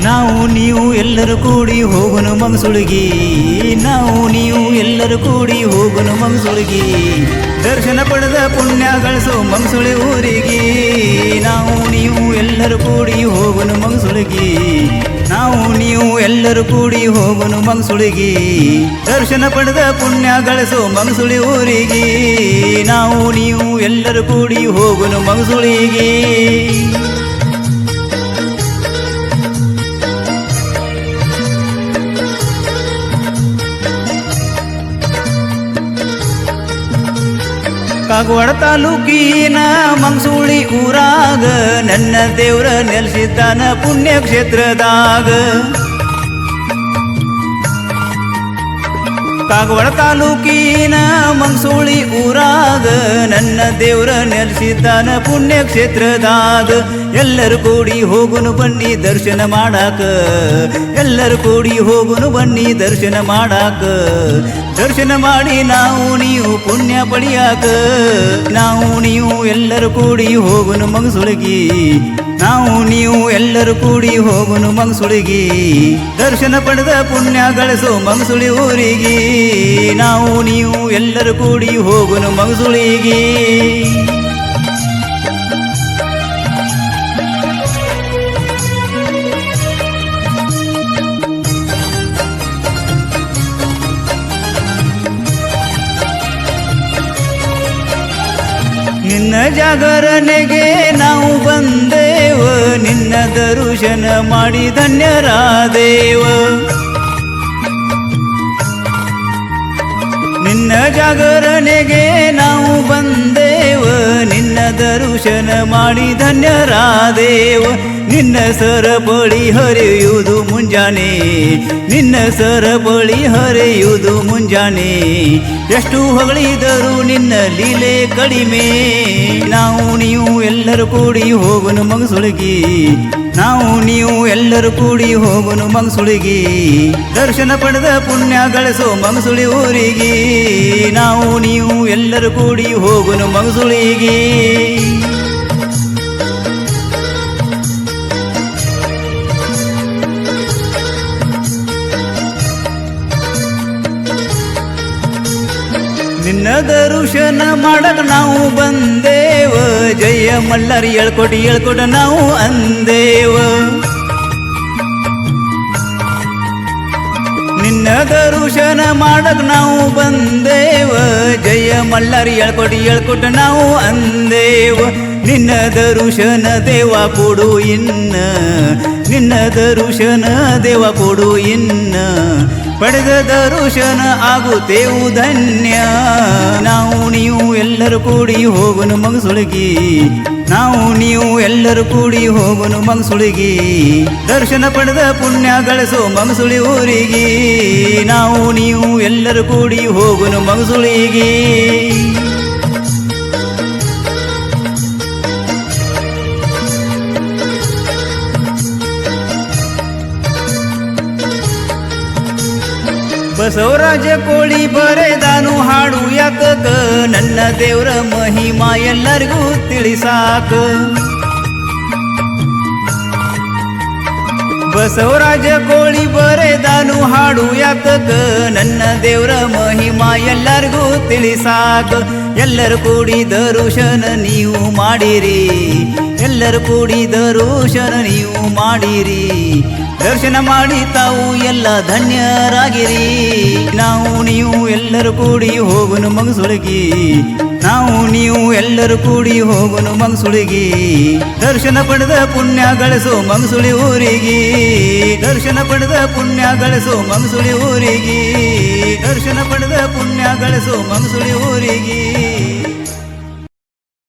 ನಾವು ನೀವು ಎಲ್ಲರೂ ಕೂಡಿ ಹೋಗುನು ಮಂಗಸುಳಿಗಿ ನಾವು ನೀವು ಎಲ್ಲರೂ ಕೂಡಿ ಹೋಗುನು ಮಂಗಸುಳಿಗಿ ದರ್ಶನ ಪಡೆದ ಪುಣ್ಯ ಗಳಿಸೋ ಮಂಗಸುಳಿ ಊರಿಗೆ ನಾವು ನೀವು ಎಲ್ಲರೂ ಕೂಡಿ ಹೋಗುನು ಮಂಗಸುಳಿಗಿ ನಾವು ನೀವು ಎಲ್ಲರೂ ಕೂಡಿ ಹೋಗುನು ಮಂಗಸುಳಿಗಿ ದರ್ಶನ ಪಡೆದ ಪುಣ್ಯ ಗಳಿಸೋ ಮಂಗಸುಳಿ ಊರಿಗೆ ನಾವು ನೀವು ಎಲ್ಲರೂ ಕೂಡಿ ಹೋಗುನು ಮಂಗಸುಳಿಗಿ ಕಾಗವಾಡ ತಾಲೂಕಿನ ಮಂಗಸುಳಿ ಊರಾಗ ನನ್ನ ದೇವ್ರ ನೆಲೆಸಿದ್ದಾನ ಪುಣ್ಯಕ್ಷೇತ್ರದಾಗ ಕಾಗವಾಡ ತಾಲೂಕಿನ ಮಂಗಸುಳಿ ಊರಾಗ ನನ್ನ ದೇವ್ರ ನೆಲೆಸಿದ್ದಾನ ಪುಣ್ಯಕ್ಷೇತ್ರದಾಗ ಎಲ್ಲರೂ ಕೂಡಿ ಹೋಗುನು ಬನ್ನಿ ದರ್ಶನ ಮಾಡಾಕ ಎಲ್ಲರೂ ಕೂಡಿ ಹೋಗುನು ಬನ್ನಿ ದರ್ಶನ ಮಾಡಾಕ ದರ್ಶನ ಮಾಡಿ ನಾವು ನೀವು ಪುಣ್ಯ ಪಡಿಯಾಕ ನಾವು ನೀವು ಎಲ್ಲರೂ ಕೂಡಿ ಹೋಗುನು ಮಂಗಸುಳಿಗಿ ನಾವು ನೀವು ಎಲ್ಲರೂ ಕೂಡಿ ಹೋಗುನು ಮಂಗಸುಳಿಗಿ ದರ್ಶನ ಪಡೆದ ಪುಣ್ಯ ಗಳಿಸೋ ಮಂಗಸುಳಿ ಊರಿಗೆ ನಾವು ನೀವು ಎಲ್ಲರೂ ಕೂಡಿ ಹೋಗುನು ಮಂಗಸುಳಿಗಿ ನಿನ್ನ ಜಾಗರಣೆಗೆ ನಾವು ಬಂದೇವ ನಿನ್ನ ದರ್ಶನ ಮಾಡಿ ಧನ್ಯರಾದೇವ ನಿನ್ನ ಜಾಗರಣೆಗೆ ನಾವು ಬಂದೇವ ನಿನ್ನ ದರ್ಶನ ಮಾಡಿ ಧನ್ಯರಾದೇವ ನಿನ್ನ ಸರಪಳಿ ಹರಿಯುವುದು ಮುಂಜಾನೆ ನಿನ್ನ ಸರಪಳಿ ಹರಿಯುವುದು ಮುಂಜಾನೆ ಎಷ್ಟು ಹೊಗಳಿದರೂ ನಿನ್ನ ಲೀಲೆ ಕಡಿಮೆ ನಾವು ನೀವು ಎಲ್ಲರೂ ಕೂಡಿ ಹೋಗುನು ಮಂಗಸುಳಿಗಿ ನಾವು ನೀವು ಎಲ್ಲರೂ ಕೂಡಿ ಹೋಗುನು ಮಂಗಸುಳಿಗಿ ದರ್ಶನ ಪಡೆದ ಪುಣ್ಯ ಗಳಿಸೋ ಮಂಗಸುಳಿ ಊರಿಗೆ ನಾವು ನೀವು ಎಲ್ಲರೂ ಕೂಡಿ ಹೋಗುನು ಮಂಗಸುಳಿಗಿ ನಿನ್ನ ದರ್ಶನ ಮಾಡಕ ನಾವು ಬಂದೇವ ಜಯ ಮಲ್ಲರಿ ಹೇಳ್ಕೊಟ್ಟು ನಾವು ಅಂದೇವ ನಿನ್ನ ದರ್ಶನ ಮಾಡಕ ನಾವು ಬಂದೇವ ಜಯ ಮಲ್ಲರಿ ಹೇಳ್ಕೊಟ್ಟು ನಾವು ಅಂದೇವ ನಿನ್ನ ದರ್ಶನ ದೇವ ಕೊಡು ಇನ್ನ ನಿನ್ನ ದರ್ಶನ ದೇವ ಕೊಡು ಇನ್ನ ಪಡೆದ ದರ್ಶನ ಆಗುತ್ತೇವು ಧನ್ಯ ನಾವು ನೀವು ಎಲ್ಲರೂ ಕೂಡಿ ಹೋಗುನು ಮಂಗಸುಳಿಗಿ ನಾವು ನೀವು ಎಲ್ಲರೂ ಕೂಡಿ ಹೋಗುನು ಮಂಗಸುಳಿಗಿ ದರ್ಶನ ಪಡೆದ ಪುಣ್ಯ ಗಳಿಸೋ ಮಂಗಸುಳಿ ಊರಿಗೆ ನಾವು ನೀವು ಎಲ್ಲರೂ ಕೂಡಿ ಹೋಗುನು ಮಂಗಸುಳಿಗಿ ಬಸವರಾಜ ಕೋಳಿ ಬರೆದಾನು ಹಾಡು ಯಾಕಕ ನನ್ನ ದೇವ್ರ ಮಹಿಮಾ ಎಲ್ಲರಿಗೂ ತಿಳಿಸಾಕ ಬಸವರಾಜ ಕೋಳಿ ಬರೆದಾನು ಹಾಡು ಯಾಕಕ ನನ್ನ ದೇವ್ರ ಮಹಿಮಾ ಎಲ್ಲರಿಗೂ ತಿಳಿಸಾಕ ಎಲ್ಲರೂ ಕೂಡಿ ದರ್ಶನ ನೀವು ಮಾಡಿರಿ ಎಲ್ಲರೂ ಕೂಡಿ ದರ್ಶನ ನೀವು ಮಾಡಿರಿ ದರ್ಶನ ಮಾಡಿ ತಾವು ಎಲ್ಲ ಧನ್ಯರಾಗಿರಿ ನಾವು ನೀವು ಎಲ್ಲರೂ ಕೂಡಿ ಹೋಗುನು ಮಂಗಸುಳಿಗಿ ನಾವು ನೀವು ಎಲ್ಲರೂ ಕೂಡಿ ಹೋಗುನು ಮಂಗಸುಳಿಗಿ ದರ್ಶನ ಪಡೆದ ಪುಣ್ಯ ಗಳಿಸೋ ಮಂಗಸುಳಿ ಊರಿಗೆ ದರ್ಶನ ಪಡೆದ ಪುಣ್ಯ ಗಳಿಸೋ ಮಂಗಸುಳಿ ಊರಿಗೆ ದರ್ಶನ ಪಡೆದ ಪುಣ್ಯ ಗಳಿಸೋ ಮಂಗಸುಳಿ ಊರಿಗೆ